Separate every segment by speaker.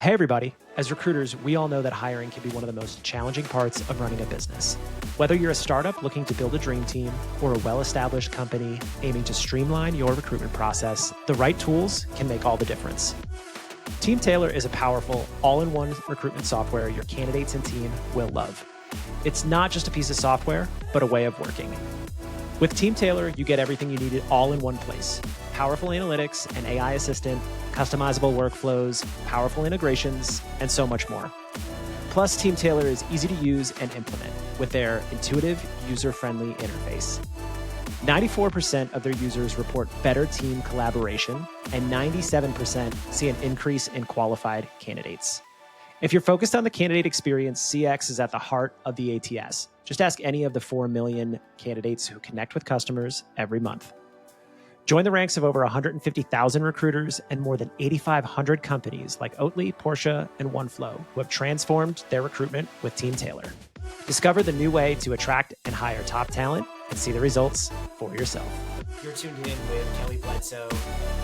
Speaker 1: Hey everybody, as recruiters, we all know that hiring can be one of the most challenging parts of running a business. Whether you're a startup looking to build a dream team or a well-established company aiming to streamline your recruitment process, the right tools can make all the difference. Teamtailor is a powerful, all-in-one recruitment software your candidates and team will love. It's not just a piece of software, but a way of working. With Teamtailor, you get everything you need all in one place. Powerful analytics, an AI assistant, customizable workflows, powerful integrations, and so much more. Plus, Teamtailor is easy to use and implement with their intuitive, user-friendly interface. 94% of their users report better team collaboration, and 97% see an increase in qualified candidates. If you're focused on the candidate experience, CX is at the heart of the ATS. Just ask any of the 4 million candidates who connect with customers every month. Join the ranks of over 150,000 recruiters and more than 8,500 companies like Oatly, Porsche, and OneFlow who have transformed their recruitment with Teamtailor. Discover the new way to attract and hire top talent and see the results for yourself. You're tuned in with Kelli Bledsoe.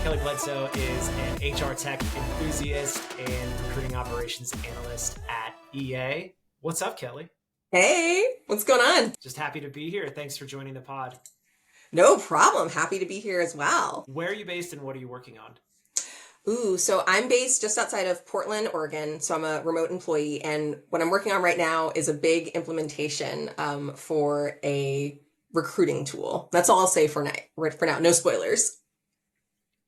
Speaker 1: Kelli Bledsoe is an HR tech enthusiast and recruiting operations analyst at EA. What's up, Kelli?
Speaker 2: Hey, what's going on?
Speaker 1: Just happy to be here. Thanks for joining the pod.
Speaker 2: No problem. Happy to be here as well.
Speaker 1: Where are you based and what are you working on?
Speaker 2: So I'm based just outside of Portland, Oregon. So I'm a remote employee. And what I'm working on right now is a big implementation for a recruiting tool. That's all I'll say for now. No spoilers.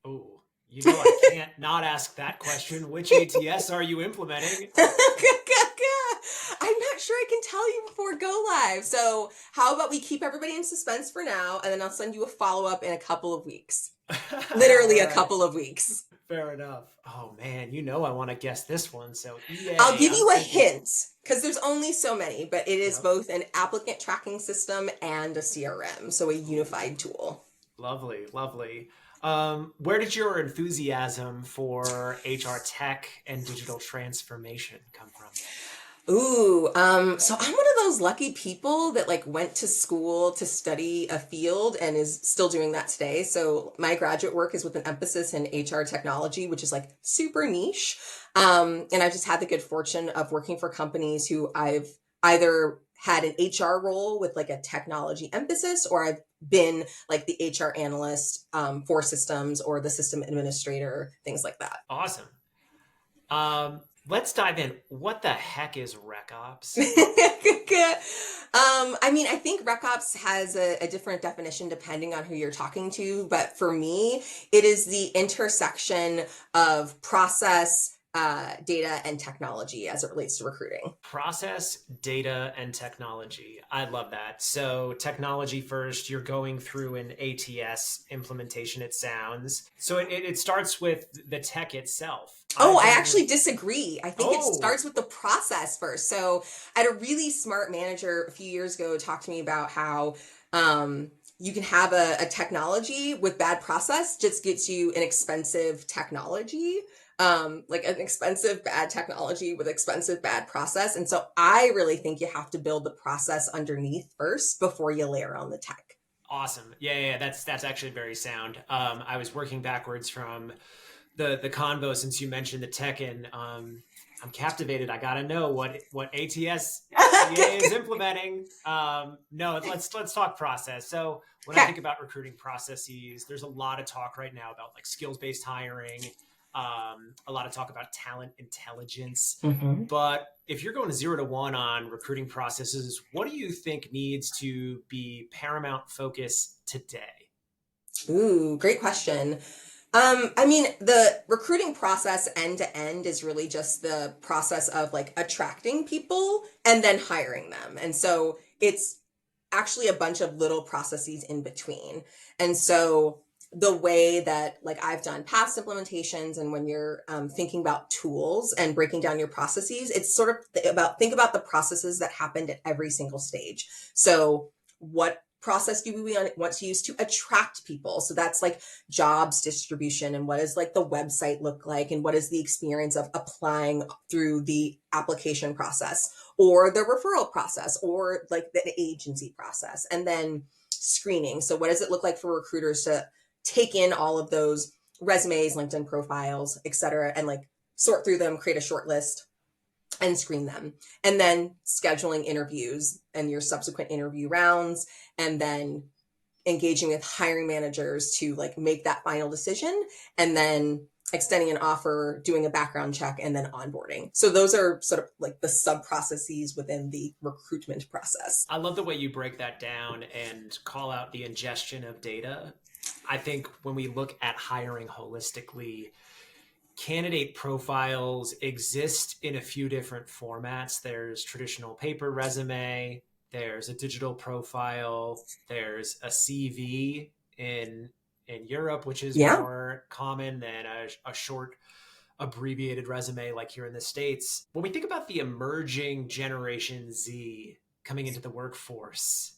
Speaker 1: Oh, I can't not ask that question. Which ATS are you implementing?
Speaker 2: I'm not sure I can tell you before go live. So how about we keep everybody in suspense for now, and then I'll send you a follow-up in a couple of weeks. Literally a couple of weeks.
Speaker 1: Fair enough. Oh man, I want to guess this one. So EA,
Speaker 2: I'll give you a hint because there's only so many, but it is both an applicant tracking system and a CRM, so a unified tool.
Speaker 1: Lovely, lovely. Where did your enthusiasm for HR tech and digital transformation come from?
Speaker 2: So I'm one of those lucky people that went to school to study a field and is still doing that today. So my graduate work is with an emphasis in HR technology, which is super niche. And I've just had the good fortune of working for companies who I've either had an HR role with a technology emphasis, or I've been the HR analyst for systems or the system administrator, things like that.
Speaker 1: Awesome. Let's dive in. What the heck is RecOps?
Speaker 2: I think RecOps has a different definition depending on who you're talking to. But for me, it is the intersection of process, data, and technology as it relates to recruiting.
Speaker 1: Process, data, and technology. I love that. So technology first, you're going through an ATS implementation, it sounds. So it starts with the tech itself.
Speaker 2: I actually disagree. I think it starts with the process first. So I had a really smart manager a few years ago talk to me about how you can have a technology with bad process just gets you an expensive technology. An expensive bad technology with expensive bad process. And so I really think you have to build the process underneath first before you layer on the tech.
Speaker 1: Awesome. Yeah. That's actually very sound. I was working backwards from the convo since you mentioned the tech, and I'm captivated. I gotta know what ATS EA is implementing. Let's talk process. So when I think about recruiting processes, there's a lot of talk right now about skills-based hiring. A lot of talk about talent intelligence.
Speaker 2: Mm-hmm.
Speaker 1: But if you're going 0 to 1 on recruiting processes, what do you think needs to be paramount focus today?
Speaker 2: Ooh, great question. The recruiting process end to end is really just the process of attracting people and then hiring them. And so it's actually a bunch of little processes in between. And so the way that I've done past implementations, and when you're thinking about tools and breaking down your processes, it's sort of think about the processes that happened at every single stage. So what process do we want to use to attract people? So that's jobs distribution, and what does the website look like, and what is the experience of applying through the application process or the referral process or the agency process, and then screening. So what does it look like for recruiters to take in all of those resumes, LinkedIn profiles, et cetera, and sort through them, create a short list, and screen them. And then scheduling interviews and your subsequent interview rounds, and then engaging with hiring managers to like make that final decision, and then extending an offer, doing a background check, and then onboarding. So those are sort of like the sub processes within the recruitment process.
Speaker 1: I love the way you break that down and call out the ingestion of data. I think when we look at hiring holistically, candidate profiles exist in a few different formats. There's traditional paper resume, there's a digital profile, there's a CV in Europe, which is more common than a short abbreviated resume like here in the States. When we think about the emerging Generation Z coming into the workforce,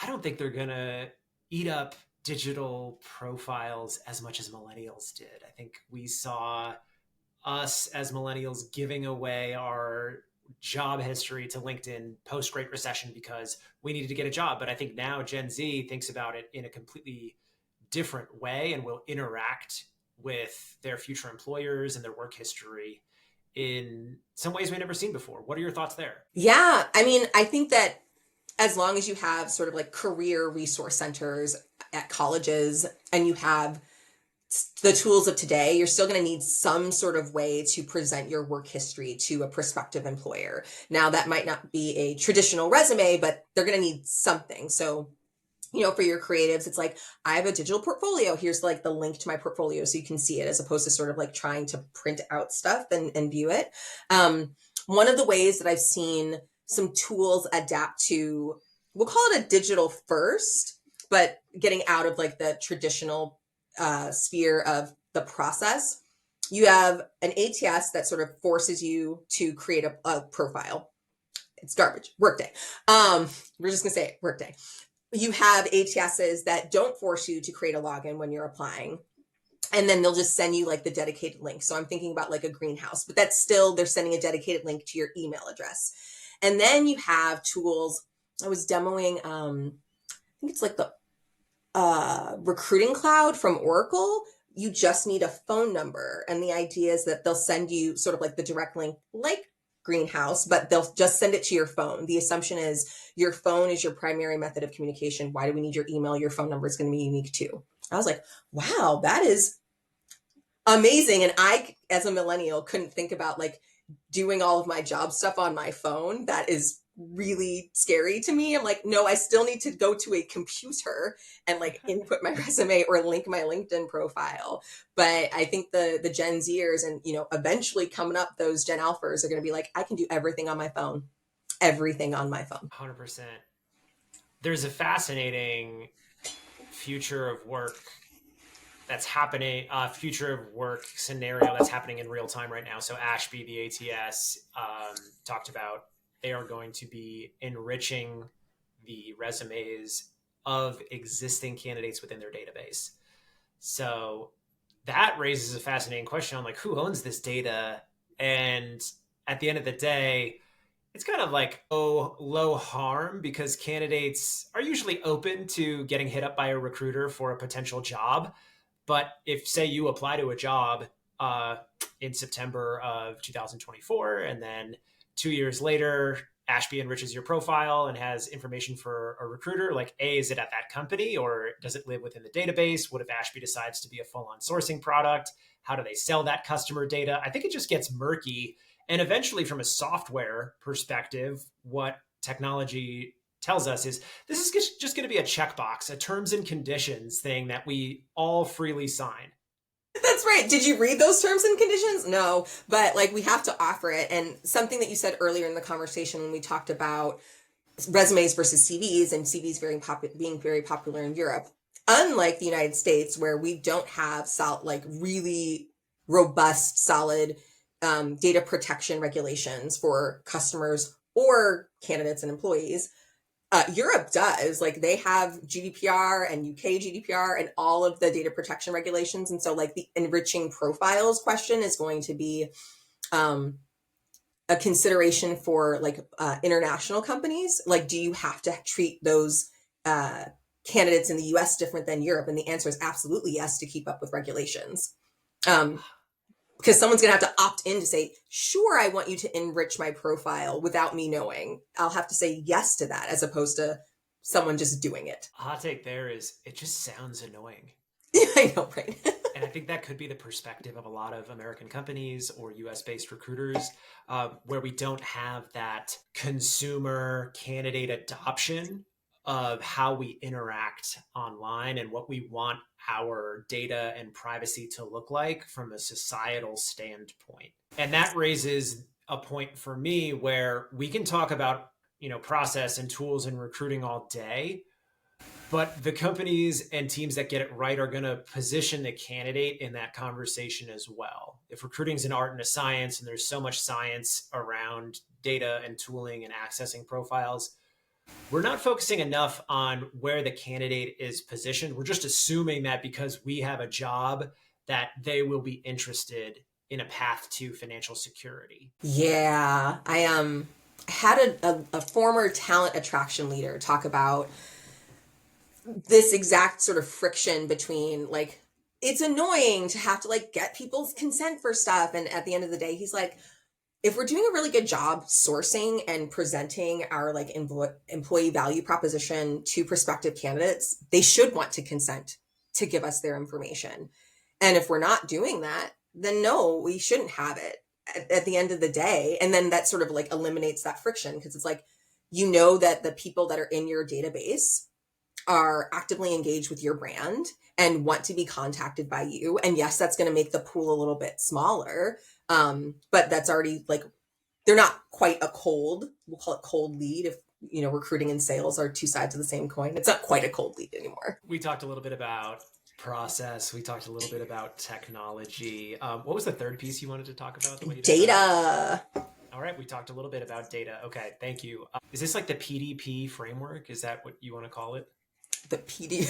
Speaker 1: I don't think they're going to eat up digital profiles as much as millennials did. I think we saw us as millennials giving away our job history to LinkedIn post Great Recession because we needed to get a job. But I think now Gen Z thinks about it in a completely different way and will interact with their future employers and their work history in some ways we've never seen before. What are your thoughts there?
Speaker 2: Yeah, I mean, I think that as long as you have sort of like career resource centers at colleges and you have the tools of today, you're still going to need some sort of way to present your work history to a prospective employer. Now, that might not be a traditional resume, but they're going to need something. So, you know, for your creatives, it's like, I have a digital portfolio. Here's like the link to my portfolio so you can see it, as opposed to sort of like trying to print out stuff and view it. One of the ways that I've seen some tools adapt to, we'll call it a digital first, but getting out of like the traditional sphere of the process. You have an ATS that sort of forces you to create a profile. It's garbage. Workday. We're just gonna say it, Workday. You have ATSs that don't force you to create a login when you're applying. And then they'll just send you like the dedicated link. So I'm thinking about like a greenhouse, but that's still, they're sending a dedicated link to your email address. And then you have tools. I was demoing, I think it's like the recruiting cloud from Oracle. You just need a phone number. And the idea is that they'll send you sort of like the direct link, like Greenhouse, but they'll just send it to your phone. The assumption is your phone is your primary method of communication. Why do we need your email? Your phone number is going to be unique too. I was like, wow, that is amazing. And I, as a millennial, couldn't think about like doing all of my job stuff on my phone. That is really scary to me. I'm like, no, I still need to go to a computer and like input my resume or link my LinkedIn profile. But I think the Gen Zers and, you know, eventually coming up, those Gen Alphas are going to be like, I can do everything on my phone, everything on my phone.
Speaker 1: 100%. There's a fascinating future of work that's happening, future of work scenario that's happening in real time right now. So Ashby, the ATS, talked about they are going to be enriching the resumes of existing candidates within their database. So that raises a fascinating question on like, who owns this data? And at the end of the day, it's kind of like low harm because candidates are usually open to getting hit up by a recruiter for a potential job. But if, say, you apply to a job in September of 2024, and then 2 years later, Ashby enriches your profile and has information for a recruiter, like, A, is it at that company or does it live within the database? What if Ashby decides to be a full-on sourcing product? How do they sell that customer data? I think it just gets murky. And eventually, from a software perspective, what technology tells us is this is just going to be a checkbox, a terms and conditions thing that we all freely sign.
Speaker 2: That's right. Did you read those terms and conditions? No, but like we have to offer it. And something that you said earlier in the conversation when we talked about resumes versus CVs and CVs being very popular in Europe, unlike the United States where we don't have like really robust, solid data protection regulations for customers or candidates and employees. Europe does. Like they have GDPR and UK GDPR and all of the data protection regulations. And so like the enriching profiles question is going to be a consideration for like international companies. Like, do you have to treat those candidates in the US different than Europe? And the answer is absolutely yes, to keep up with regulations. because someone's going to have to opt in to say, sure, I want you to enrich my profile without me knowing. I'll have to say yes to that, as opposed to someone just doing it.
Speaker 1: Hot take there is it just sounds annoying.
Speaker 2: I know, right?
Speaker 1: And I think that could be the perspective of a lot of American companies or US-based recruiters, where we don't have that consumer candidate adoption of how we interact online and what we want our data and privacy to look like from a societal standpoint. And that raises a point for me where we can talk about, process and tools in recruiting all day, but the companies and teams that get it right are going to position the candidate in that conversation as well. If recruiting is an art and a science, and there's so much science around data and tooling and accessing profiles, we're not focusing enough on where the candidate is positioned. We're just assuming that because we have a job that they will be interested in a path to financial security.
Speaker 2: Yeah, I had a former talent attraction leader talk about this exact sort of friction between, like, it's annoying to have to like get people's consent for stuff, and at the end of the day he's like, if we're doing a really good job sourcing and presenting our like employee value proposition to prospective candidates, they should want to consent to give us their information. And if we're not doing that, then no, we shouldn't have it at the end of the day. And then that sort of like eliminates that friction, because it's like, that the people that are in your database are actively engaged with your brand and want to be contacted by you. And yes, that's going to make the pool a little bit smaller. But that's already like, they're not quite a cold, we'll call it cold lead. If, recruiting and sales are two sides of the same coin, it's not quite a cold lead anymore.
Speaker 1: We talked a little bit about process. We talked a little bit about technology. What was the third piece you wanted to talk about?
Speaker 2: Data.
Speaker 1: All right. We talked a little bit about data. Okay. Thank you. Is this like the PDP framework? Is that what you want to call it?
Speaker 2: The PD.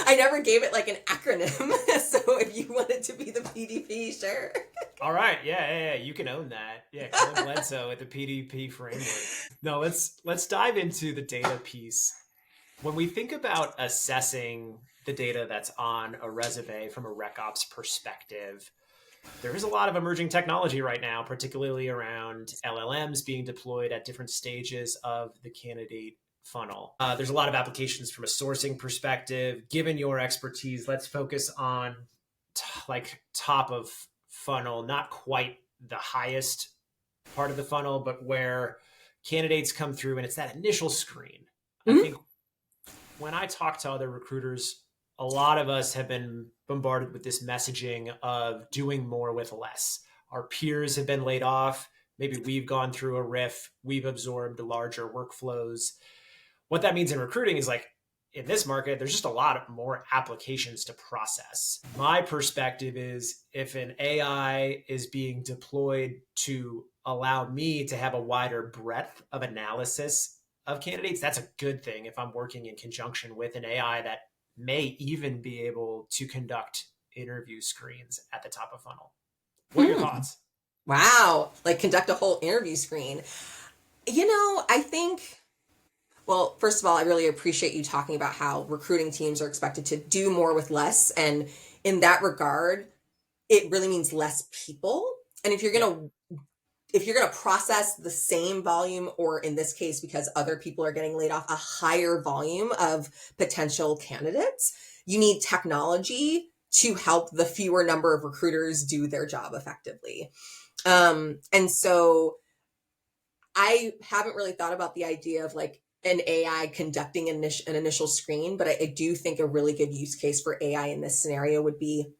Speaker 2: I never gave it like an acronym. So if you want it to be the PDP, sure.
Speaker 1: All right. Yeah. You can own that. Yeah. Kelli Bledsoe at the PDP framework. No, let's dive into the data piece. When we think about assessing the data that's on a resume from a RecOps perspective, there is a lot of emerging technology right now, particularly around LLMs being deployed at different stages of the candidate funnel. There's a lot of applications from a sourcing perspective. Given your expertise, let's focus on top of funnel, not quite the highest part of the funnel, but where candidates come through and it's that initial screen. Mm-hmm. I think when I talk to other recruiters, a lot of us have been bombarded with this messaging of doing more with less. Our peers have been laid off. Maybe we've gone through a RIF. We've absorbed larger workflows. What that means in recruiting is like, in this market, there's just a lot more applications to process. My perspective is if an AI is being deployed to allow me to have a wider breadth of analysis of candidates, that's a good thing if I'm working in conjunction with an AI that may even be able to conduct interview screens at the top of funnel. What are your thoughts?
Speaker 2: Wow. Like conduct a whole interview screen. I think, well, first of all, I really appreciate you talking about how recruiting teams are expected to do more with less. And in that regard, it really means less people. And if you're going to process the same volume, or in this case, because other people are getting laid off, a higher volume of potential candidates, you need technology to help the fewer number of recruiters do their job effectively. And so I haven't really thought about the idea of like an AI conducting an initial screen, but I do think a really good use case for AI in this scenario would be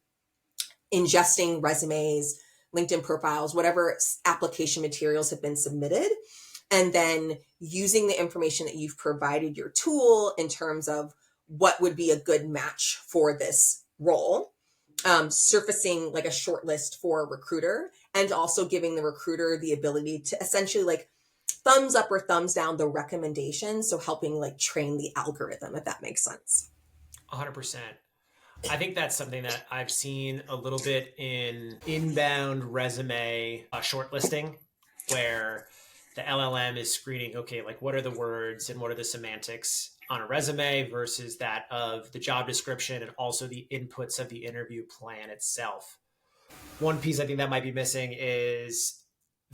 Speaker 2: ingesting resumes, LinkedIn profiles, whatever application materials have been submitted, and then using the information that you've provided your tool in terms of what would be a good match for this role, surfacing like a short list for a recruiter, and also giving the recruiter the ability to essentially like thumbs up or thumbs down the recommendation. So helping like train the algorithm, if that makes sense.
Speaker 1: 100%. I think that's something that I've seen a little bit in inbound resume shortlisting, where the LLM is screening, okay, like what are the words and what are the semantics on a resume versus that of the job description and also the inputs of the interview plan itself. one piece I think that might be missing is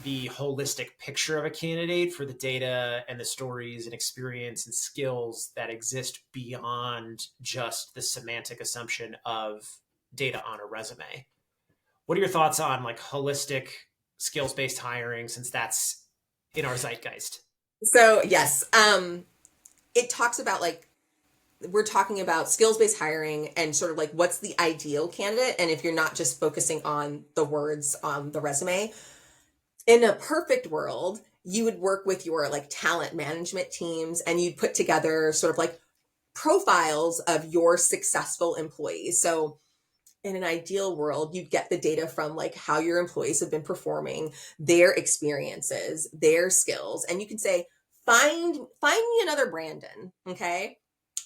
Speaker 1: the holistic picture of a candidate for the data and the stories and experience and skills that exist beyond just the semantic assumption of data on a resume. What are your thoughts on like holistic skills-based hiring, since that's in our zeitgeist?
Speaker 2: So yes, it talks about like we're talking about skills-based hiring and sort of like what's the ideal candidate, and if you're not just focusing on the words on the resume. In a perfect world, you would work with your like talent management teams and you'd put together sort of like profiles of your successful employees. So in an ideal world, you'd get the data from like how your employees have been performing, their experiences, their skills, and you can say, find me another Brandon, okay?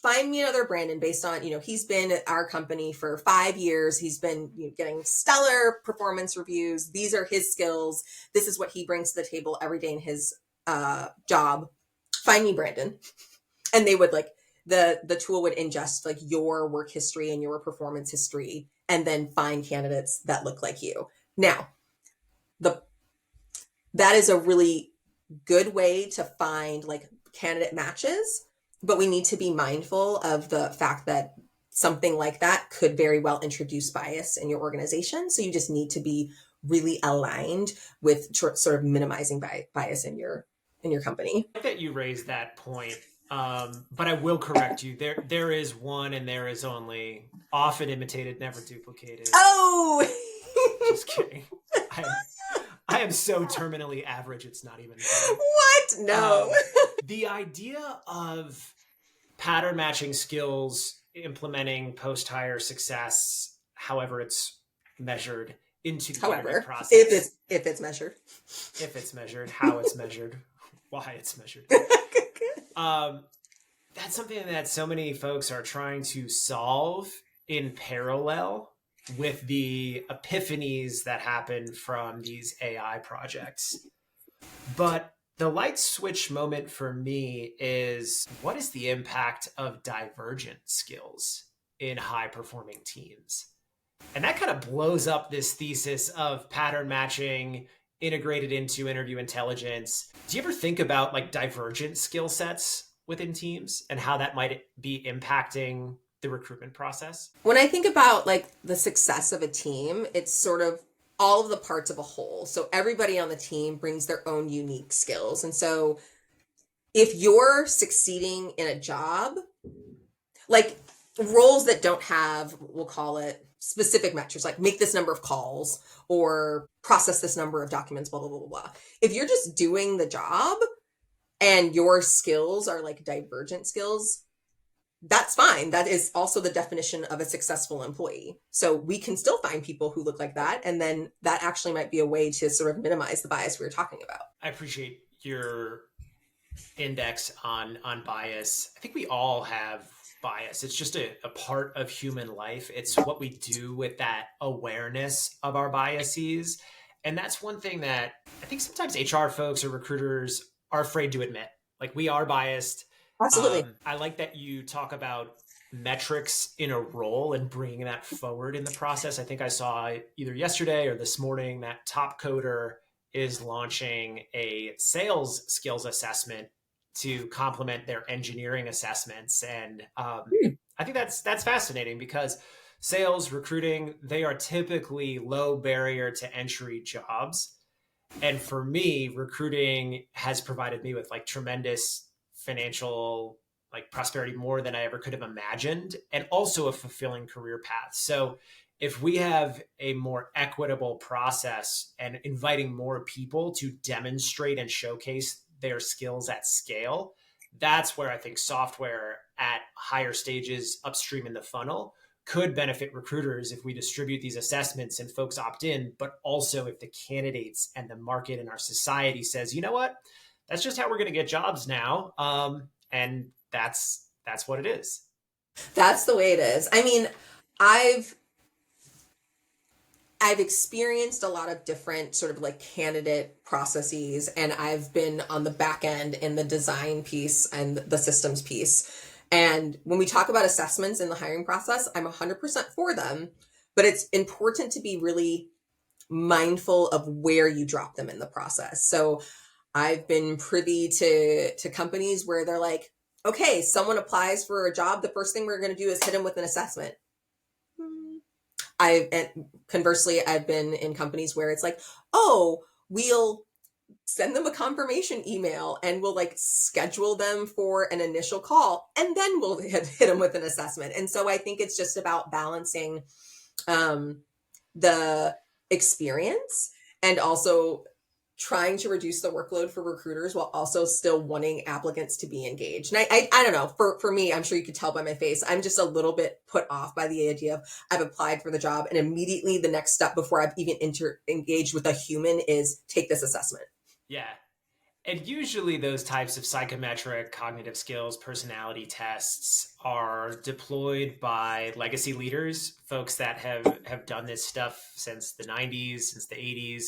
Speaker 2: Find me another Brandon based on, he's been at our company for 5 years. He's been getting stellar performance reviews. These are his skills. This is what he brings to the table every day in his job. Find me Brandon. And they would like, the tool would ingest like your work history and your performance history and then find candidates that look like you. Now, that is a really good way to find like candidate matches, but we need to be mindful of the fact that something like that could very well introduce bias in your organization. So you just need to be really aligned with sort of minimizing bias in your company.
Speaker 1: I like that you raised that point. But I will correct you. There is one, and there is only often imitated, never duplicated.
Speaker 2: Oh,
Speaker 1: just kidding. I am so terminally average. It's not even funny.
Speaker 2: What? No.
Speaker 1: The idea of pattern matching skills, implementing post-hire success, however it's measured, into the interview process.
Speaker 2: If it's measured.
Speaker 1: If it's measured, how it's measured, why it's measured. That's something that so many folks are trying to solve in parallel with the epiphanies that happen from these AI projects. But the light switch moment for me is, what is the impact of divergent skills in high performing teams? And that kind of blows up this thesis of pattern matching integrated into interview intelligence. Do you ever think about like divergent skill sets within teams and how that might be impacting the recruitment process?
Speaker 2: When I think about like the success of a team, it's sort of all of the parts of a whole. So everybody on the team brings their own unique skills. And so if you're succeeding in a job, like roles that don't have, we'll call it specific metrics, like make this number of calls or process this number of documents, blah, blah, blah, blah, blah. If you're just doing the job and your skills are like divergent skills, that's fine. That is also the definition of a successful employee. So we can still find people who look like that. And then that actually might be a way to sort of minimize the bias we were talking about.
Speaker 1: I appreciate your index on bias. I think we all have bias. It's just a part of human life. It's what we do with that awareness of our biases. And that's one thing that I think sometimes HR folks or recruiters are afraid to admit. Like, we are biased.
Speaker 2: Absolutely.
Speaker 1: I like that you talk about metrics in a role and bringing that forward in the process. I think I saw either yesterday or this morning that Top Coder is launching a sales skills assessment to complement their engineering assessments. And I think that's fascinating, because sales, recruiting, they are typically low barrier to entry jobs. And for me, recruiting has provided me with like tremendous financial like prosperity, more than I ever could have imagined, and also a fulfilling career path. So if we have a more equitable process and inviting more people to demonstrate and showcase their skills at scale, that's where I think software at higher stages upstream in the funnel could benefit recruiters if we distribute these assessments and folks opt in, but also if the candidates and the market and our society says, you know what, that's just how we're going to get jobs now. And that's what it is.
Speaker 2: That's the way it is. I mean, I've experienced a lot of different sort of like candidate processes, and I've been on the back end in the design piece and the systems piece. And when we talk about assessments in the hiring process, I'm 100% for them, but it's important to be really mindful of where you drop them in the process. So I've been privy to companies where they're like, okay, someone applies for a job, the first thing we're going to do is hit them with an assessment. And conversely, I've been in companies where it's like, oh, we'll send them a confirmation email and we'll like schedule them for an initial call, and then we'll hit them with an assessment. And so I think it's just about balancing the experience and also trying to reduce the workload for recruiters while also still wanting applicants to be engaged. And I don't know, for me, I'm sure you could tell by my face, I'm just a little bit put off by the idea of I've applied for the job and immediately the next step before I've even engaged with a human is take this assessment.
Speaker 3: Yeah. And usually those types of psychometric cognitive skills, personality tests are deployed by legacy leaders, folks that have done this stuff since the 90s, since the 80s.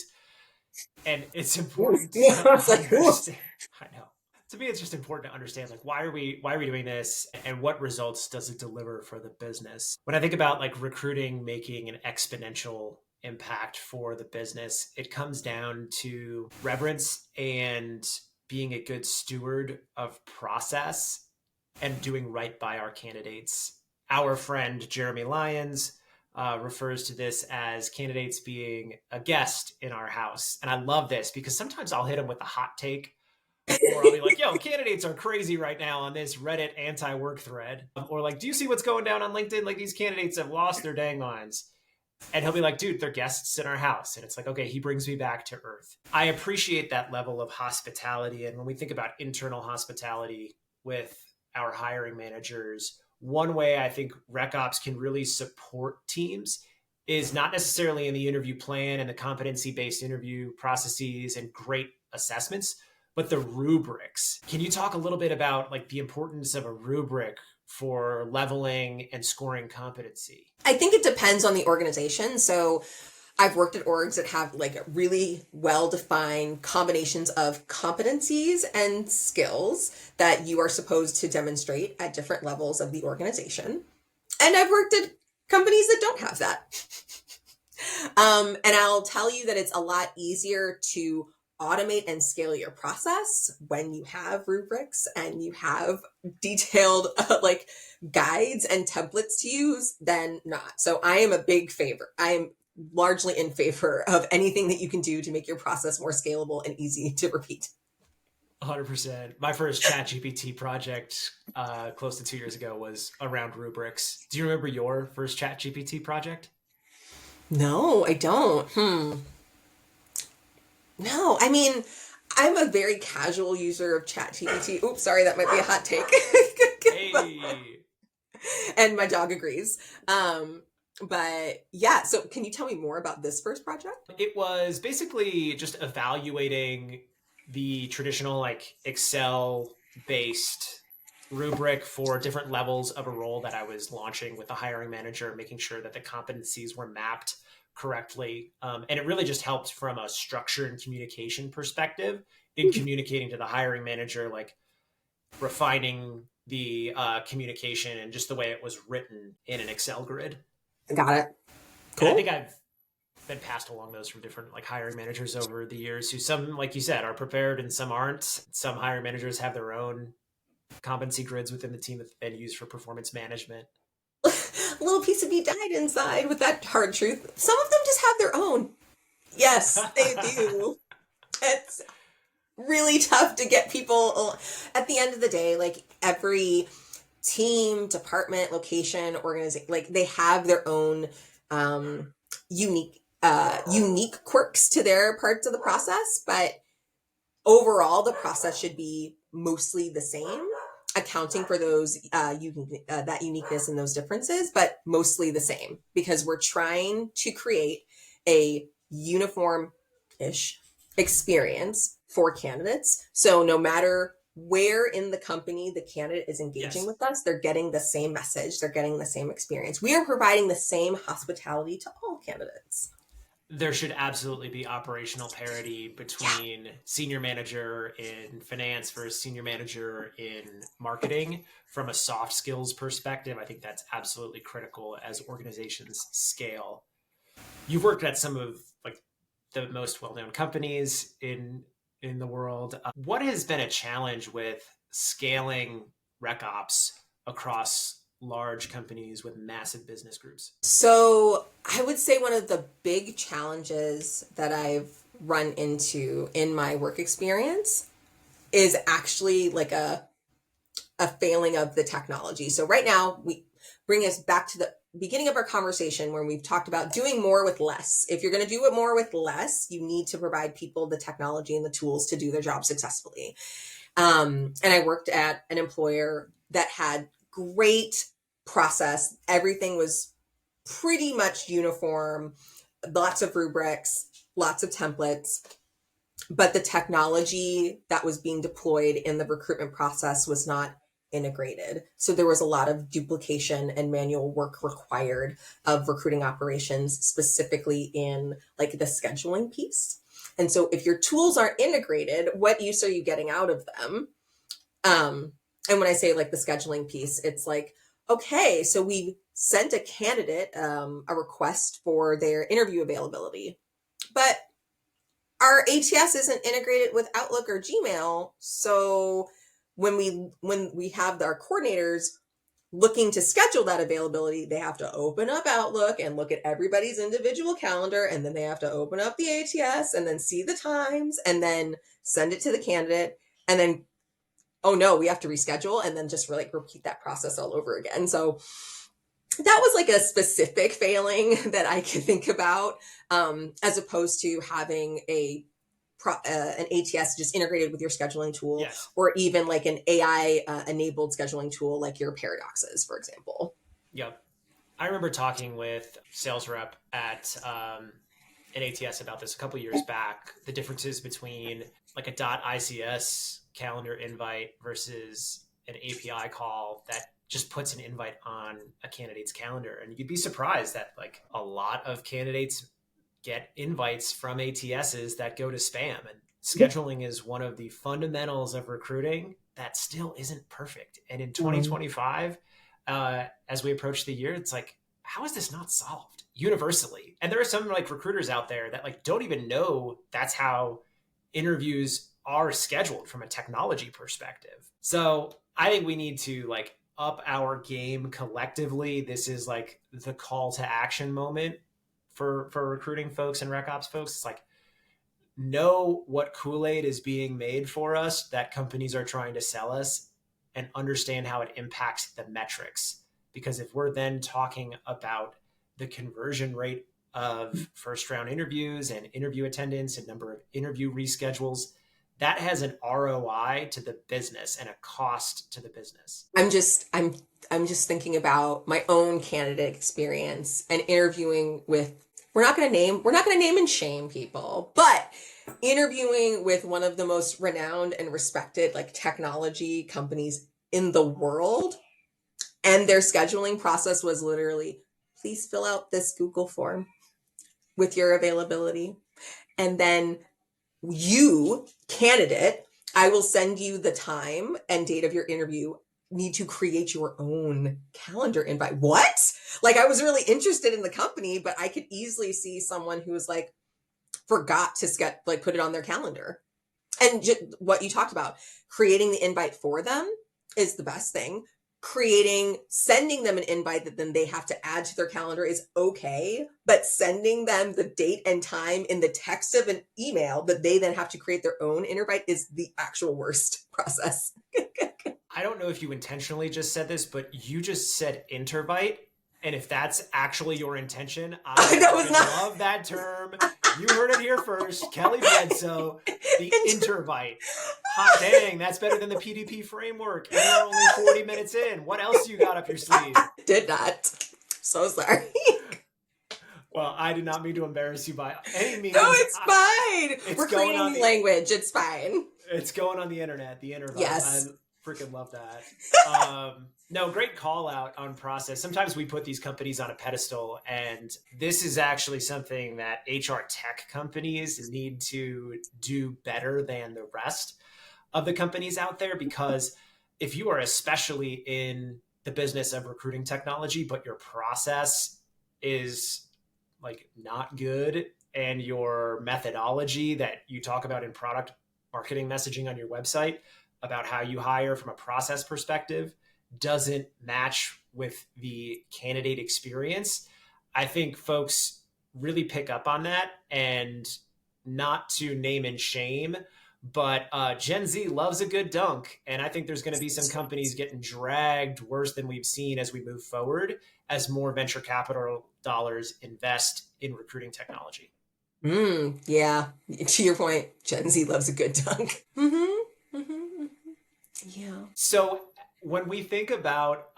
Speaker 3: And it's important to understand. I know. To me, it's just important to understand, like, why are we doing this and what results does it deliver for the business? When I think about like recruiting making an exponential impact for the business, it comes down to reverence and being a good steward of process and doing right by our candidates. Our friend Jeremy Lyons refers to this as candidates being a guest in our house. And I love this because sometimes I'll hit him with a hot take, or I'll be like, yo, candidates are crazy right now on this Reddit anti-work thread. Or like, do you see what's going down on LinkedIn? Like, these candidates have lost their dang minds. And he'll be like, dude, they're guests in our house. And it's like, okay, he brings me back to earth. I appreciate that level of hospitality. And when we think about internal hospitality with our hiring managers, one way I think RecOps can really support teams is not necessarily in the interview plan and the competency-based interview processes and great assessments, but the rubrics. Can you talk a little bit about like the importance of a rubric for leveling and scoring competency?
Speaker 2: I think it depends on the organization. So I've worked at orgs that have like really well-defined combinations of competencies and skills that you are supposed to demonstrate at different levels of the organization. And I've worked at companies that don't have that. And I'll tell you that it's a lot easier to automate and scale your process when you have rubrics and you have detailed like guides and templates to use than not. So I am a big favor. I am largely in favor of anything that you can do to make your process more scalable and easy to repeat.
Speaker 3: 100%. My first ChatGPT project close to 2 years ago was around rubrics. Do you remember your first ChatGPT project?
Speaker 2: No, I don't. No, I mean, I'm a very casual user of ChatGPT. Oops, sorry, that might be a hot take.
Speaker 3: Hey.
Speaker 2: And my dog agrees. But yeah, so can you tell me more about this first project?
Speaker 3: It was basically just evaluating the traditional like Excel based rubric for different levels of a role that I was launching with the hiring manager, making sure that the competencies were mapped correctly. And it really just helped from a structure and communication perspective in communicating to the hiring manager, like refining the communication and just the way it was written in an Excel grid.
Speaker 2: Got it.
Speaker 3: Cool. And I think I've been passed along those from different like hiring managers over the years who some, like you said, are prepared and some aren't. Some hiring managers have their own competency grids within the team that they've used for performance management.
Speaker 2: A little piece of you died inside with that hard truth. Some of them just have their own. Yes, they do. It's really tough to get people. At the end of the day, like every team, department, location, organization, like they have their own unique quirks to their parts of the process, but overall the process should be mostly the same, accounting for those that uniqueness and those differences, but mostly the same because we're trying to create a uniform-ish experience for candidates. So no matter where in the company the candidate is engaging with us, they're getting the same message, they're getting the same experience. We are providing the same hospitality to all candidates.
Speaker 3: There should absolutely be operational parity between senior manager in finance versus senior manager in marketing. From a soft skills perspective, I think that's absolutely critical as organizations scale. You've worked at some of like the most well-known companies in the world. What has been a challenge with scaling RecOps across large companies with massive business groups?
Speaker 2: So I would say one of the big challenges that I've run into in my work experience is actually like a failing of the technology. So right now we bring us back to the beginning of our conversation where we've talked about doing more with less. If you're going to do it more with less, you need to provide people the technology and the tools to do their job successfully. And I worked at an employer that had great process. Everything was pretty much uniform, lots of rubrics, lots of templates. But the technology that was being deployed in the recruitment process was not integrated. So there was a lot of duplication and manual work required of recruiting operations, specifically in like the scheduling piece. And so if your tools aren't integrated, what use are you getting out of them? And when I say like the scheduling piece, it's like, okay, so we sent a candidate a request for their interview availability, but our ATS isn't integrated with Outlook or Gmail. So when we have our coordinators looking to schedule that availability, they have to open up Outlook and look at everybody's individual calendar, and then they have to open up the ATS and then see the times and then send it to the candidate, and then oh no, we have to reschedule, and then just like repeat that process all over again. So that was like a specific failing that I can think about, as opposed to having an ATS just integrated with your scheduling tool,
Speaker 3: Yes.
Speaker 2: or even like an AI enabled scheduling tool like your Paradoxes, for example.
Speaker 3: Yep. I remember talking with sales rep at an ATS about this a couple years back, the differences between like a .ics calendar invite versus an API call that just puts an invite on a candidate's calendar. And you'd be surprised that like a lot of candidates get invites from ATSs that go to spam. And scheduling is one of the fundamentals of recruiting that still isn't perfect. And in 2025, as we approach the year, it's like, how is this not solved universally? And there are some like recruiters out there that like don't even know that's how interviews are scheduled from a technology perspective. So I think we need to like up our game collectively. This is like the call to action moment for recruiting folks and RecOps folks. It's like, know what Kool-Aid is being made for us that companies are trying to sell us, and understand how it impacts the metrics. Because if we're then talking about the conversion rate of first round interviews and interview attendance and number of interview reschedules, that has an ROI to the business and a cost to the business.
Speaker 2: I'm just thinking about my own candidate experience and interviewing with, we're not going to name and shame people, but interviewing with one of the most renowned and respected like technology companies in the world. And their scheduling process was literally, please fill out this Google form with your availability. And then you, candidate, I will send you the time and date of your interview. Need to create your own calendar invite. What? Like, I was really interested in the company, but I could easily see someone who was like, forgot to put it on their calendar. And what you talked about, creating the invite for them is the best thing. Sending them an invite that then they have to add to their calendar is okay, but sending them the date and time in the text of an email that they then have to create their own invite is the actual worst process.
Speaker 3: I don't know if you intentionally just said this, but you just said intervite. And if that's actually your intention, I love that term. You heard it here first. Kelli Bledsoe, the intervite. Hot dang, that's better than the PDP framework. And we're only 40 minutes in. What else you got up your sleeve?
Speaker 2: Did not. So sorry.
Speaker 3: Well, I did not mean to embarrass you by any means.
Speaker 2: No, it's fine. We're creating new language. It's fine.
Speaker 3: It's going on the internet, the intervite.
Speaker 2: Yes.
Speaker 3: I freaking love that. No, great call out on process. Sometimes we put these companies on a pedestal, and this is actually something that HR tech companies need to do better than the rest of the companies out there. Because if you are especially in the business of recruiting technology, but your process is like not good and your methodology that you talk about in product marketing messaging on your website about how you hire from a process perspective doesn't match with the candidate experience, I think folks really pick up on that. And not to name and shame, but Gen Z loves a good dunk. And I think there's going to be some companies getting dragged worse than we've seen as we move forward, as more venture capital dollars invest in recruiting technology.
Speaker 2: Yeah. To your point, Gen Z loves a good dunk. Yeah.
Speaker 3: So when we think about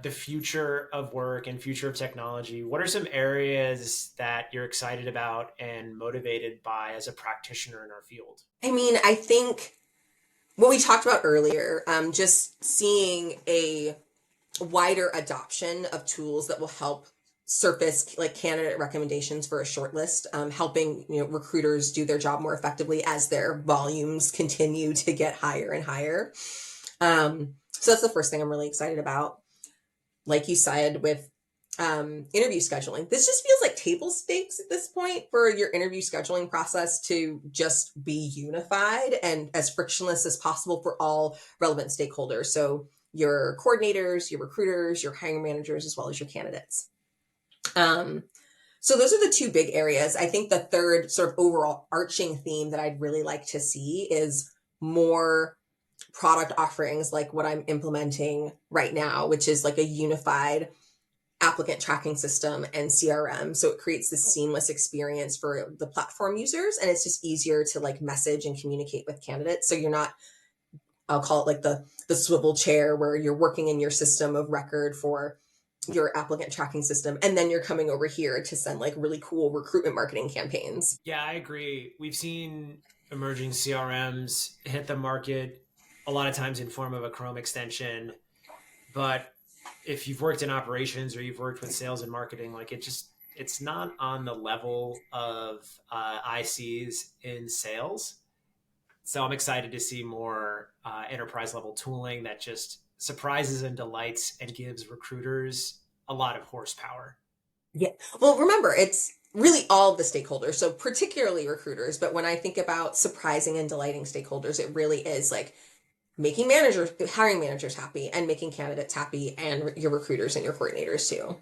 Speaker 3: the future of work and future of technology, what are some areas that you're excited about and motivated by as a practitioner in our field?
Speaker 2: I mean, I think what we talked about earlier, just seeing a wider adoption of tools that will help surface like candidate recommendations for a shortlist, helping recruiters do their job more effectively as their volumes continue to get higher and higher. So that's the first thing I'm really excited about. Like you said, with interview scheduling, this just feels like table stakes at this point for your interview scheduling process to just be unified and as frictionless as possible for all relevant stakeholders. So your coordinators, your recruiters, your hiring managers, as well as your candidates. So those are the two big areas. I think the third sort of overall arching theme that I'd really like to see is more product offerings like what I'm implementing right now, which is like a unified applicant tracking system and CRM. So it creates this seamless experience for the platform users. And it's just easier to like message and communicate with candidates. So you're not, I'll call it like the swivel chair where you're working in your system of record for your applicant tracking system. And then you're coming over here to send like really cool recruitment marketing campaigns.
Speaker 3: Yeah, I agree. We've seen emerging CRMs hit the market a lot of times in form of a Chrome extension. But if you've worked in operations or you've worked with sales and marketing, like it's not on the level of ICs in sales. So I'm excited to see more enterprise level tooling that just surprises and delights and gives recruiters a lot of horsepower.
Speaker 2: Yeah. Well, remember, it's really all of the stakeholders. So particularly recruiters. But when I think about surprising and delighting stakeholders, it really is like making managers, hiring managers happy and making candidates happy and your recruiters and your coordinators too.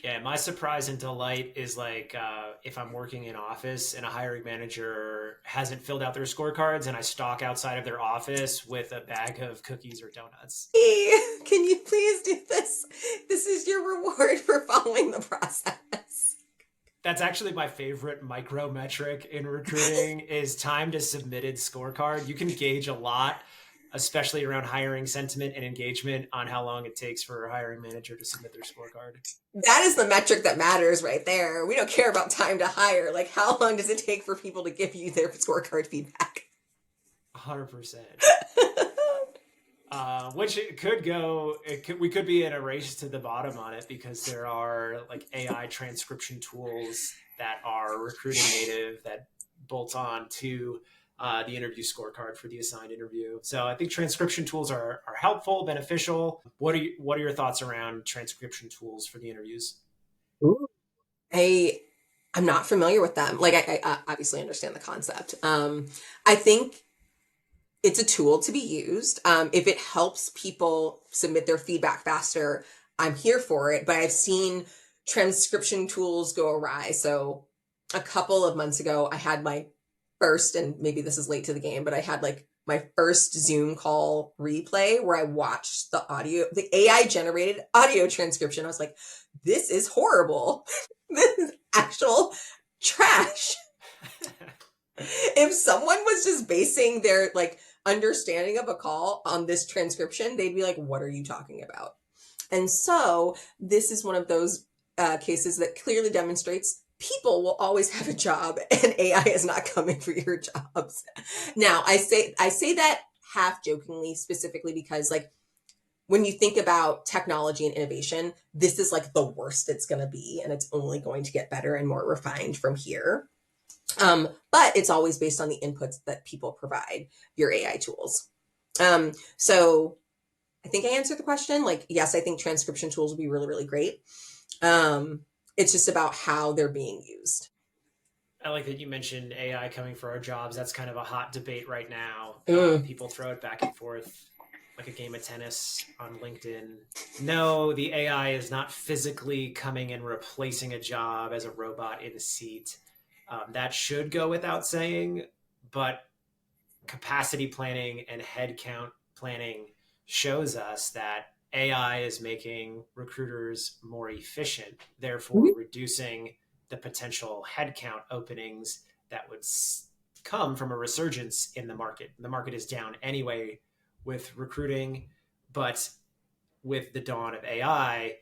Speaker 3: Yeah, my surprise and delight is like if I'm working in office and a hiring manager hasn't filled out their scorecards and I stalk outside of their office with a bag of cookies or donuts.
Speaker 2: Hey, can you please do this? This is your reward for following the process.
Speaker 3: That's actually my favorite micro metric in recruiting is time to submitted scorecard. You can gauge a lot, especially around hiring sentiment and engagement, on how long it takes for a hiring manager to submit their scorecard.
Speaker 2: That is the metric that matters right there. We don't care about time to hire. Like, how long does it take for people to give you their scorecard feedback?
Speaker 3: 100%. Which it could go, we could be in a race to the bottom on it because there are like AI transcription tools that are recruiting native that bolts on to the interview scorecard for the assigned interview. So I think transcription tools are helpful, beneficial. What are your thoughts around transcription tools for the interviews?
Speaker 2: Ooh. I'm not familiar with them. Like I obviously understand the concept. I think it's a tool to be used. If it helps people submit their feedback faster, I'm here for it. But I've seen transcription tools go awry. So a couple of months ago, I had my first, and maybe this is late to the game, but I had like my first Zoom call replay where I watched the AI generated audio transcription. I was like, this is horrible. This is actual trash. If someone was just basing their like understanding of a call on this transcription, they'd be like, what are you talking about? And so this is one of those cases that clearly demonstrates people will always have a job and AI is not coming for your jobs. Now, I say that half jokingly, specifically because like when you think about technology and innovation, this is like the worst it's going to be, and it's only going to get better and more refined from here. But it's always based on the inputs that people provide your AI tools. So I think I answered the question. Like, yes, I think transcription tools would be really, really great. It's just about how they're being used.
Speaker 3: I like that you mentioned AI coming for our jobs. That's kind of a hot debate right now.
Speaker 2: Mm.
Speaker 3: People throw it back and forth like a game of tennis on LinkedIn. No, the AI is not physically coming and replacing a job as a robot in a seat. That should go without saying, but capacity planning and headcount planning shows us that AI is making recruiters more efficient, therefore reducing the potential headcount openings that would come from a resurgence in the market. The market is down anyway with recruiting, but with the dawn of AI,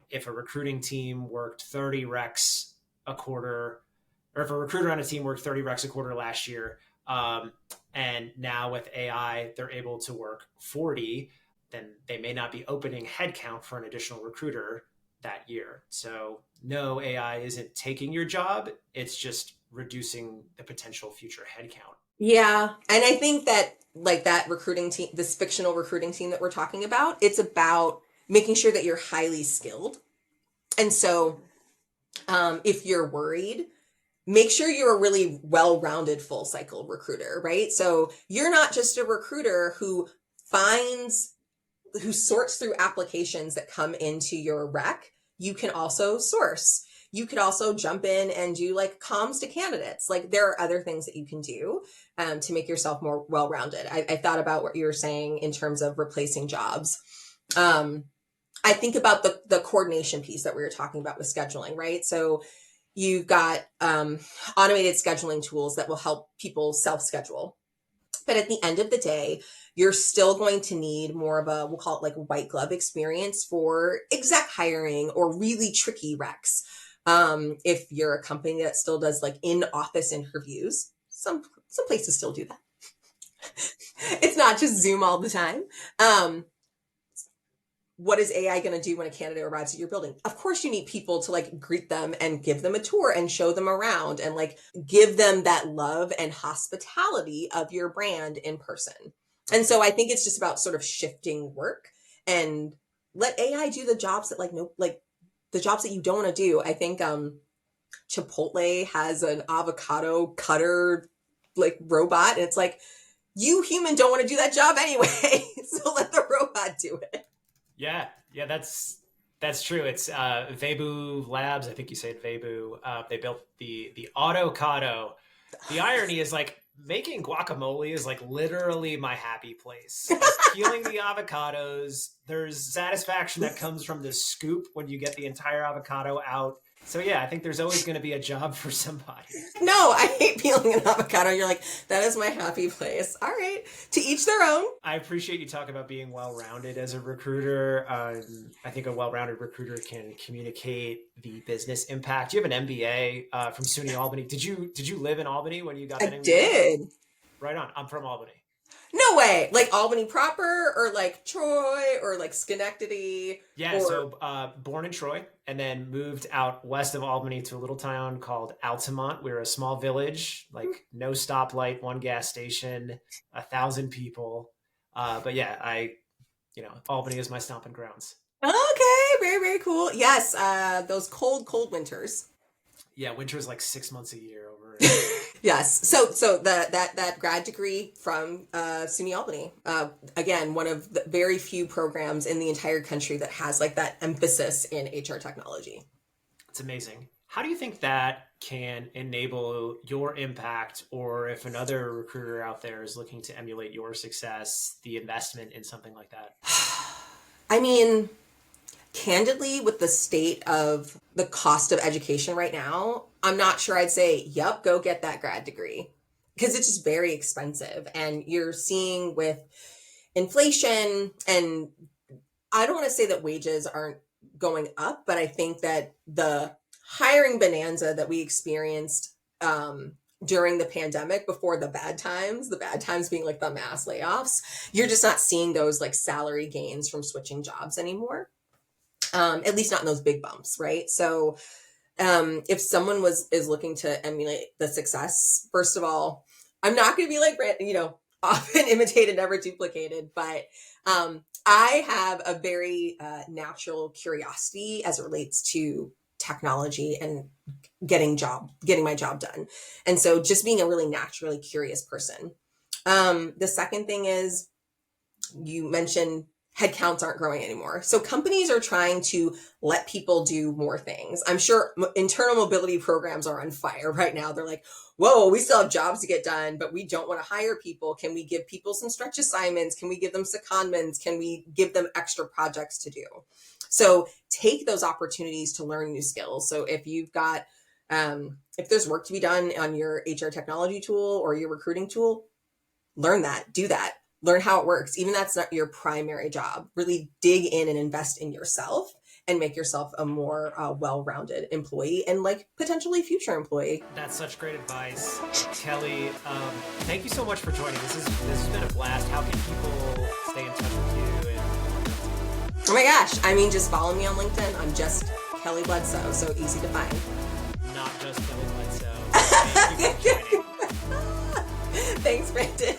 Speaker 3: if a recruiting team worked 30 recs a quarter, or if a recruiter on a team worked 30 recs a quarter last year, and now with AI, they're able to work 40, then they may not be opening headcount for an additional recruiter that year. So no, AI isn't taking your job. It's just reducing the potential future headcount.
Speaker 2: Yeah. And I think that like that recruiting team, this fictional recruiting team that we're talking about, it's about making sure that you're highly skilled. And so if you're worried, make sure you're a really well-rounded full cycle recruiter, right? So you're not just a recruiter who sorts through applications that come into your rec. You can also source. You could also jump in and do like comms to candidates. Like there are other things that you can do to make yourself more well-rounded. I thought about what you were saying in terms of replacing jobs. I think about the coordination piece that we were talking about with scheduling, right? So you've got automated scheduling tools that will help people self-schedule. But at the end of the day, you're still going to need more of a, we'll call it like a white glove experience for exec hiring or really tricky recs. If you're a company that still does like in-office interviews, some places still do that. It's not just Zoom all the time. What is AI going to do when a candidate arrives at your building? Of course, you need people to like greet them and give them a tour and show them around and like give them that love and hospitality of your brand in person. And so I think it's just about sort of shifting work and let AI do the jobs that like the jobs that you don't want to do. I think Chipotle has an avocado cutter like robot, and it's like, you human don't want to do that job anyway. So let the robot do it.
Speaker 3: Yeah, that's true. It's Weibo Labs. I think you say it Weibo. They built the avocado. The irony is like making guacamole is like literally my happy place. Like peeling the avocados, there's satisfaction that comes from the scoop when you get the entire avocado out. So yeah, I think there's always going to be a job for somebody.
Speaker 2: No, I hate peeling an avocado. You're like, that is my happy place. All right, to each their own.
Speaker 3: I appreciate you talking about being well-rounded as a recruiter. I think a well-rounded recruiter can communicate the business impact. You have an MBA from SUNY Albany. Did you live in Albany when you got that MBA?
Speaker 2: I did.
Speaker 3: Right on. I'm from Albany.
Speaker 2: No way. Like Albany proper or like Troy or like Schenectady?
Speaker 3: Yeah,
Speaker 2: or...
Speaker 3: so born in Troy and then moved out west of Albany to a little town called Altamont. We're a small village, like no stoplight, one gas station, 1,000 people. But yeah, Albany is my stomping grounds.
Speaker 2: Okay, very, very cool. Yes, those cold winters.
Speaker 3: Yeah, winter is like 6 months a year over.
Speaker 2: Yes. So that grad degree from SUNY Albany, again, one of the very few programs in the entire country that has like that emphasis in HR technology.
Speaker 3: It's amazing. How do you think that can enable your impact, or if another recruiter out there is looking to emulate your success, the investment in something like that?
Speaker 2: I mean, candidly, with the state of the cost of education right now, I'm not sure I'd say, yep, go get that grad degree, because it's just very expensive. And you're seeing with inflation, and I don't want to say that wages aren't going up, but I think that the hiring bonanza that we experienced during the pandemic, before the bad times being like the mass layoffs, you're just not seeing those like salary gains from switching jobs anymore. At least not in those big bumps, right? So if someone is looking to emulate the success, first of all, I'm not going to be like, often imitated, never duplicated, but I have a very natural curiosity as it relates to technology and getting my job done. And so just being a really naturally curious person. The second thing is, you mentioned headcounts aren't growing anymore. So companies are trying to let people do more things. I'm sure internal mobility programs are on fire right now. They're like, whoa, we still have jobs to get done, but we don't want to hire people. Can we give people some stretch assignments? Can we give them secondments? Can we give them extra projects to do? So take those opportunities to learn new skills. So if you've got, if there's work to be done on your HR technology tool or your recruiting tool, learn that, do that. Learn how it works. Even that's not your primary job. Really dig in and invest in yourself and make yourself a more well-rounded employee and like potentially future employee.
Speaker 3: That's such great advice. Kelli, thank you so much for joining. This has been a blast. How can people stay in touch with you?
Speaker 2: Oh my gosh. I mean, just follow me on LinkedIn. I'm just Kelli Bledsoe, so easy to find.
Speaker 3: Not just Kelli Bledsoe. Thank you for joining.
Speaker 2: Thanks, Brandon.